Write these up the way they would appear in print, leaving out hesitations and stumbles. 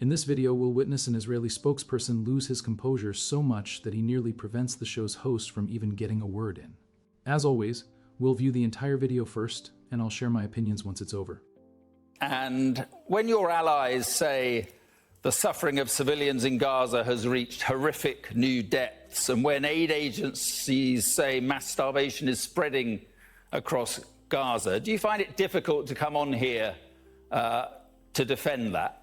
In this video, we'll witness an Israeli spokesperson lose his composure so much that he nearly prevents the show's host from even getting a word in. As always, we'll view the entire video first, and I'll share my opinions once it's over. And when your allies say the suffering of civilians in Gaza has reached horrific new depths, and when aid agencies say mass starvation is spreading across Gaza, do you find it difficult to come on here to defend that?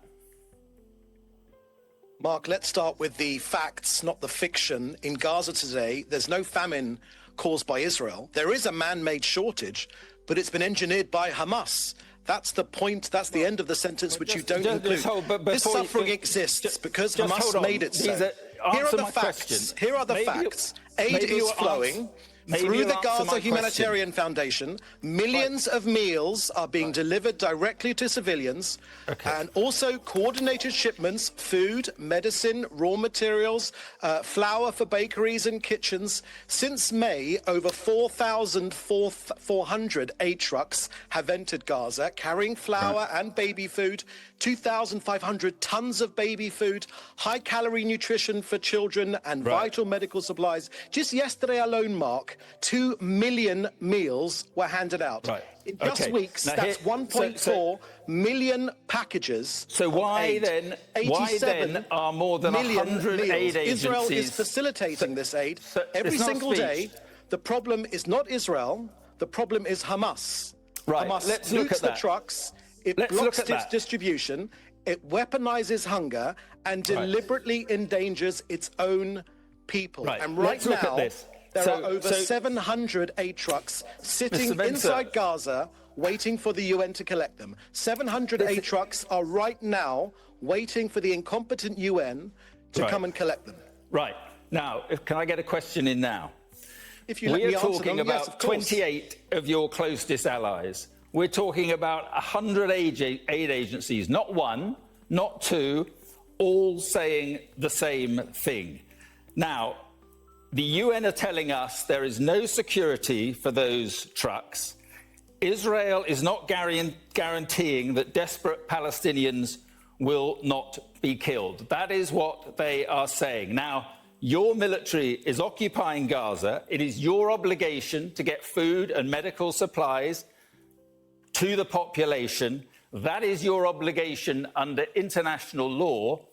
Mark, let's start with the facts, not the fiction. In Gaza today, there's no famine caused by Israel. There is a man-made shortage, but it's been engineered by Hamas. That's the point, that's the end of the sentence, which you don't include. This suffering exists because Hamas made it so. Here are the facts. Here are the facts. Aid is flowing. Through the Gaza Humanitarian Foundation, millions of meals are being delivered directly to civilians, and also coordinated shipments, food, medicine, raw materials, flour for bakeries and kitchens. Since May, over 4,400 aid trucks have entered Gaza, carrying flour and baby food, 2,500 tons of baby food, high-calorie nutrition for children, and vital medical supplies. Just yesterday alone, Mark, 2 million meals were handed out. In just weeks, now that's 1.4 million packages. So why then are more than 100 aid agencies... Israel is facilitating this aid every single day. The problem is not Israel, the problem is Hamas. Hamas loots the trucks, it blocks its distribution, it weaponizes hunger, and deliberately endangers its own people. And right now, there are over 700 aid trucks sitting inside Gaza waiting for the UN to collect them. 700 aid trucks are right now waiting for the incompetent UN to come and collect them. Now, can I get a question in now? If you let me answer them, talking about 28 of your closest allies. We're talking about 100 aid agencies, not one, not two, all saying the same thing. Now, the UN are telling us there is no security for those trucks. Israel is not guaranteeing that desperate Palestinians will not be killed. That is what they are saying. Now, your military is occupying Gaza. It is your obligation to get food and medical supplies to the population. That is your obligation under international law.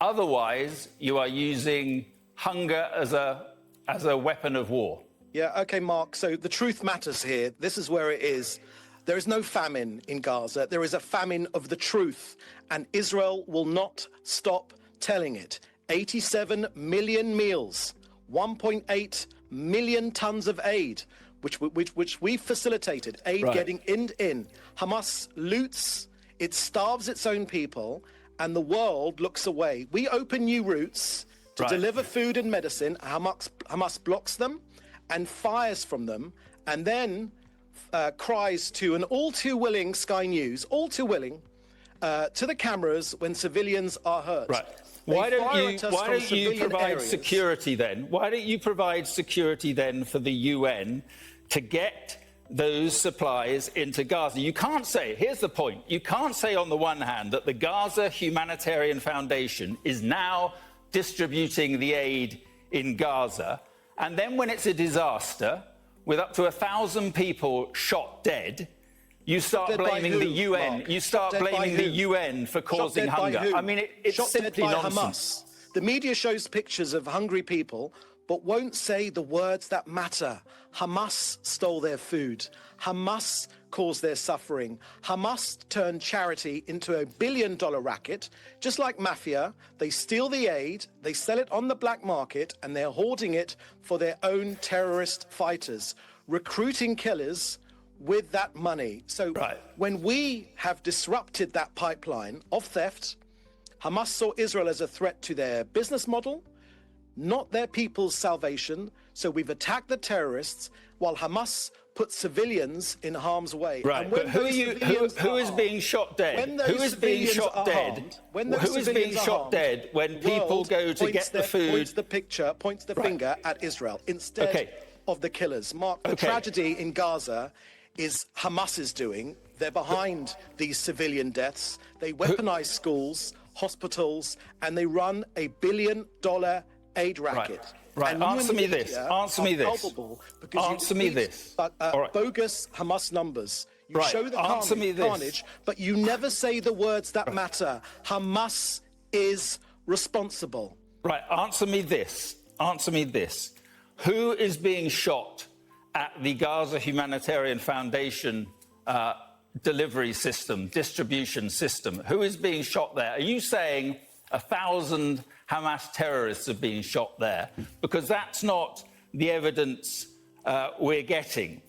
Otherwise, you are using hunger as a weapon of war. Yeah, okay, Mark. So the truth matters here. This is where it is. There is no famine in Gaza. There is a famine of the truth, and Israel will not stop telling it. 87 million meals, 1.8 million tons of aid, which we facilitated, aid getting in. Hamas loots, it starves its own people, and the world looks away. We open new routes to deliver food and medicine. Hamas blocks them and fires from them, and then cries to an all-too-willing Sky News, to the cameras when civilians are hurt. Why don't you provide security then? Why don't you provide security then for the UN to get those supplies into Gaza? You can't say, here's the point, you can't say on the one hand that the Gaza Humanitarian Foundation is now distributing the aid in Gaza, and then when it's a disaster with up to 1,000 people shot dead, you start blaming the UN. Mark? You start blaming the UN for causing hunger. I mean, it's simply nonsense. Hamas. The media shows pictures of hungry people, but won't say the words that matter. Hamas stole their food. Hamas caused their suffering. Hamas turned charity into a billion-dollar racket. Just like mafia, they steal the aid, they sell it on the black market, and they're hoarding it for their own terrorist fighters, recruiting killers with that money. So when we have disrupted that pipeline of theft, Hamas saw Israel as a threat to their business model, not their people's salvation. So we've attacked the terrorists while Hamas put civilians in harm's way. But who is being shot dead? Who is being shot dead? Who is being shot dead when people go to get the food? Points the finger at Israel instead of the killers. Mark, the tragedy in Gaza is Hamas's doing. They're behind these civilian deaths. They weaponize schools, hospitals, and they run a billion-dollar aid racket. Right. And Answer me this. Answer me this. Answer me this. Bogus Hamas numbers. You show the carnage, but you never say the words that matter. Hamas is responsible. Right. Answer me this. Answer me this. Who is being shot at the Gaza Humanitarian Foundation delivery system, distribution system? Who is being shot there? Are you saying 1,000 Hamas terrorists have been shot there? Because that's not the evidence we're getting.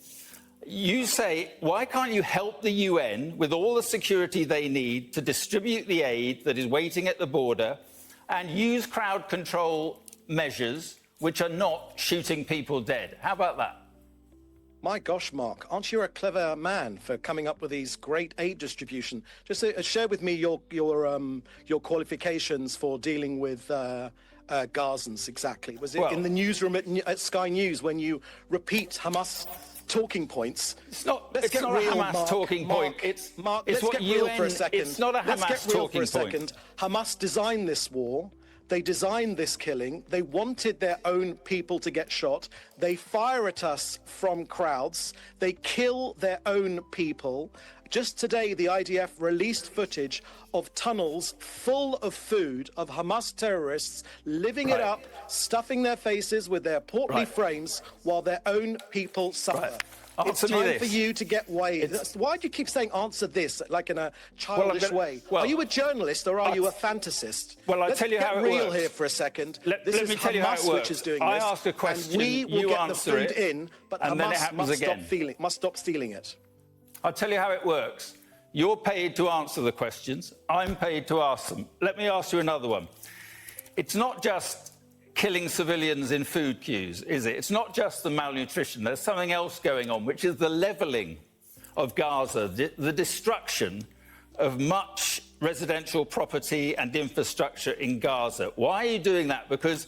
You say, why can't you help the UN with all the security they need to distribute the aid that is waiting at the border and use crowd control measures which are not shooting people dead? How about that? My gosh, Mark, aren't you a clever man for coming up with these great aid distribution? Just share with me your qualifications for dealing with Gazans exactly. Was it in the newsroom at Sky News when you repeat Hamas talking points? It's not a Hamas talking point. It's let's what get real UN, for a second. It's not a Hamas talking point. Hamas designed this war. They designed this killing. They wanted their own people to get shot. They fire at us from crowds. They kill their own people. Just today, the IDF released footage of tunnels full of food of Hamas terrorists living it up, stuffing their faces with their portly frames while their own people suffer. It's time for you to get weighed. Why do you keep saying answer this like in a childish way? Are you a journalist or are you a fantasist? Well, I'll tell you how it works. Let's get real here for a second. Let me tell you how it works. Which is doing I this, ask a question, and we will you get answer the food it, in, but and then it Hamas happens must stop stealing it. I'll tell you how it works. You're paid to answer the questions. I'm paid to ask them. Let me ask you another one. It's not just killing civilians in food queues, is it? It's not just the malnutrition. There's something else going on, which is the levelling of Gaza, the destruction of much residential property and infrastructure in Gaza. Why are you doing that? Because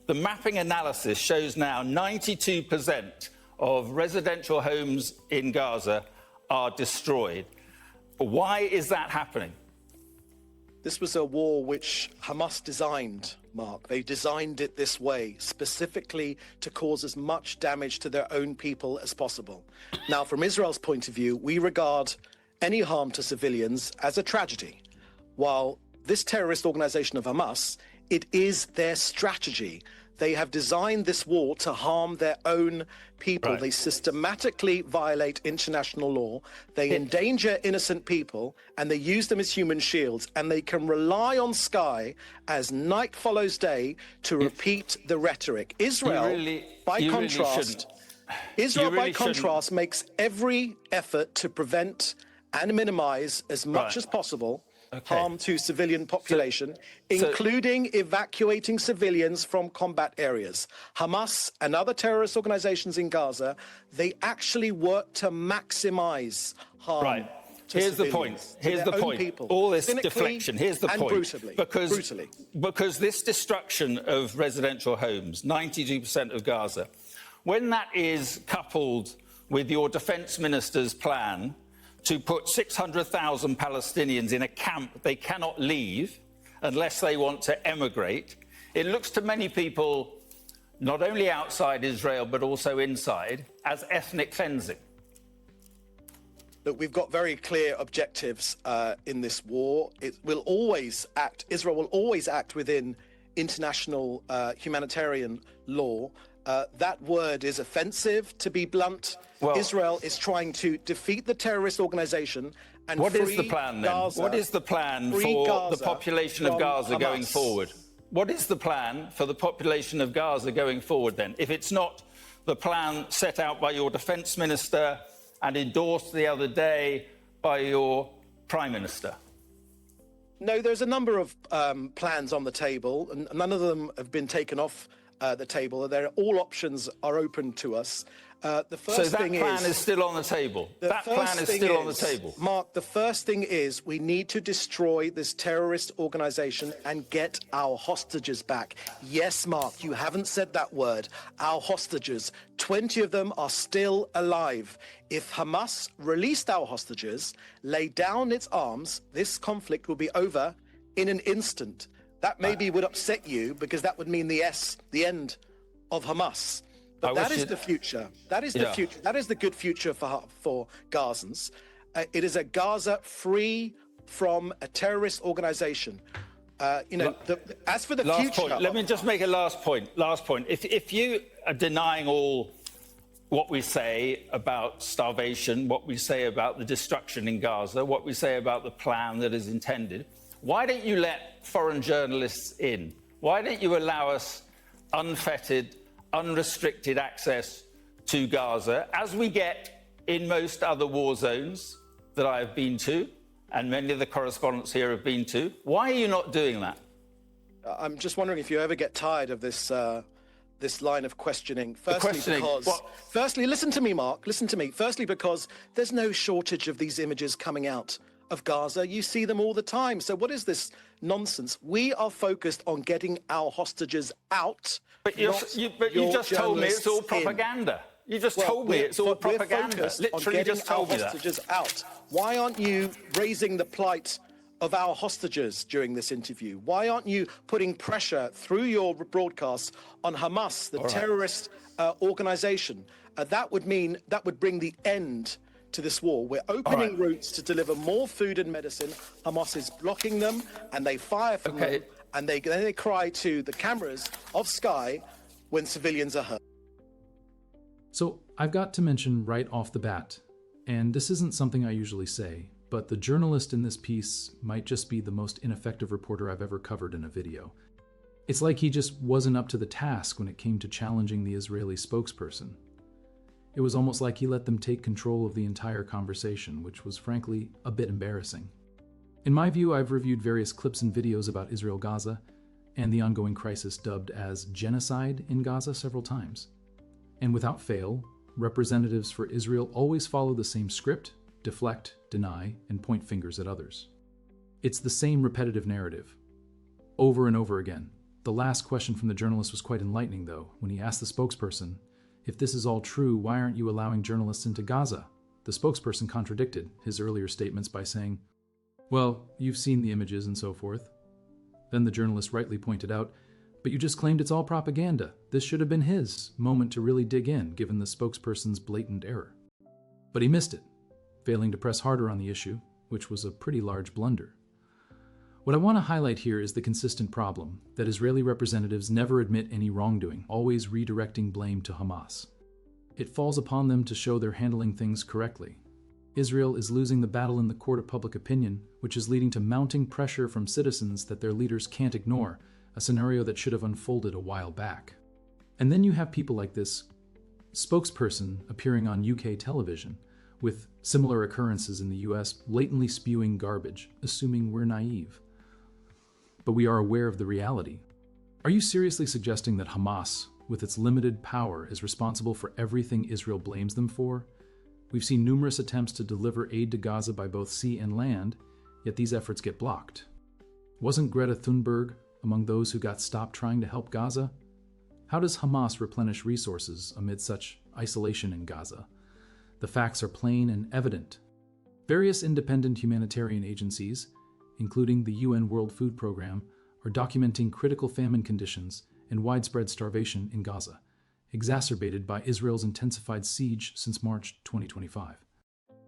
the mapping analysis shows now 92% of residential homes in Gaza are destroyed. Why is that happening? This was a war which Hamas designed, Mark. They designed it this way, specifically to cause as much damage to their own people as possible. Now, from Israel's point of view, we regard any harm to civilians as a tragedy. While this terrorist organization of Hamas, it is their strategy. They have designed this war to harm their own people. They systematically violate international law. They endanger innocent people, and they use them as human shields. And they can rely on Sky as night follows day to repeat the rhetoric. Israel, by contrast, makes every effort to prevent and minimize as much as possible harm to civilian population, including evacuating civilians from combat areas. Hamas and other terrorist organizations in Gaza, they actually work to maximize harm to Here's the civilians, point. Here's the point. People, all this deflection. Here's the point. Brutally. Because this destruction of residential homes, 92% of Gaza, when that is coupled with your defense minister's plan to put 600,000 Palestinians in a camp they cannot leave unless they want to emigrate, it looks to many people, not only outside Israel but also inside, as ethnic cleansing. Look, we've got very clear objectives in this war. Israel will always act within international humanitarian law. That word is offensive, to be blunt. Israel is trying to defeat the terrorist organization and what free is the plan then? Gaza, what is the plan for the population of Gaza going forward? What is the plan for the population of Gaza going forward then? If it's not the plan set out by your defense minister and endorsed the other day by your prime minister? No, there's a number of plans on the table, and none of them have been taken off the table. All options are open to us. The first so that thing plan is still on the table? That plan is still on the table? Mark, the first thing is we need to destroy this terrorist organization and get our hostages back. Yes, Mark, you haven't said that word. Our hostages, 20 of them are still alive. If Hamas released our hostages, laid down its arms, this conflict will be over in an instant. That maybe would upset you because that would mean the end of Hamas. But that is the future. That is the future. That is the good future for Gazans. It is a Gaza free from a terrorist organization. As for the future... Point. Let me just make a last point. If you are denying all what we say about starvation, what we say about the destruction in Gaza, what we say about the plan that is intended, why don't you let foreign journalists in? Why don't you allow us unfettered, unrestricted access to Gaza, as we get in most other war zones that I have been to, and many of the correspondents here have been to? Why are you not doing that? I'm just wondering if you ever get tired of this this line of questioning. Firstly, listen to me, Mark. Listen to me. Firstly, because there's no shortage of these images coming out of Gaza. You see them all the time. So what is this nonsense? We are focused on getting our hostages out. But you just told me it's all propaganda. You just told me it's all propaganda. Literally just told me that. Hostages out. Why aren't you raising the plight of our hostages during this interview? Why aren't you putting pressure through your broadcasts on Hamas, the terrorist organization? That would bring the end to this war. We're opening routes to deliver more food and medicine. Hamas is blocking them, and they fire from them, and then they cry to the cameras of Sky when civilians are hurt. So I've got to mention right off the bat, and this isn't something I usually say, but the journalist in this piece might just be the most ineffective reporter I've ever covered in a video. It's like he just wasn't up to the task when it came to challenging the Israeli spokesperson. It was almost like he let them take control of the entire conversation, which was frankly a bit embarrassing. In my view, I've reviewed various clips and videos about Israel-Gaza and the ongoing crisis dubbed as genocide in Gaza several times. And without fail, representatives for Israel always follow the same script: deflect, deny, and point fingers at others. It's the same repetitive narrative, over and over again. The last question from the journalist was quite enlightening, though, when he asked the spokesperson, "If this is all true, why aren't you allowing journalists into Gaza?" The spokesperson contradicted his earlier statements by saying, "Well, you've seen the images and so forth." Then the journalist rightly pointed out, "But you just claimed it's all propaganda. This should have been his moment to really dig in, given the spokesperson's blatant error." But he missed it, failing to press harder on the issue, which was a pretty large blunder. What I want to highlight here is the consistent problem that Israeli representatives never admit any wrongdoing, always redirecting blame to Hamas. It falls upon them to show they're handling things correctly. Israel is losing the battle in the court of public opinion, which is leading to mounting pressure from citizens that their leaders can't ignore, a scenario that should have unfolded a while back. And then you have people like this spokesperson appearing on UK television, with similar occurrences in the US blatantly spewing garbage, assuming we're naive. But we are aware of the reality. Are you seriously suggesting that Hamas, with its limited power, is responsible for everything Israel blames them for? We've seen numerous attempts to deliver aid to Gaza by both sea and land, yet these efforts get blocked. Wasn't Greta Thunberg among those who got stopped trying to help Gaza? How does Hamas replenish resources amid such isolation in Gaza? The facts are plain and evident. Various independent humanitarian agencies, including the UN World Food Programme, are documenting critical famine conditions and widespread starvation in Gaza, exacerbated by Israel's intensified siege since March 2025.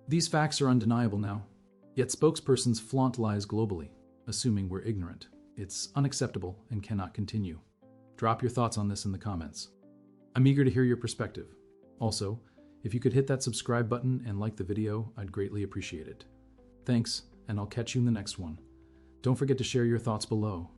These facts are undeniable now, yet spokespersons flaunt lies globally, assuming we're ignorant. It's unacceptable and cannot continue. Drop your thoughts on this in the comments. I'm eager to hear your perspective. Also, if you could hit that subscribe button and like the video, I'd greatly appreciate it. Thanks, and I'll catch you in the next one. Don't forget to share your thoughts below.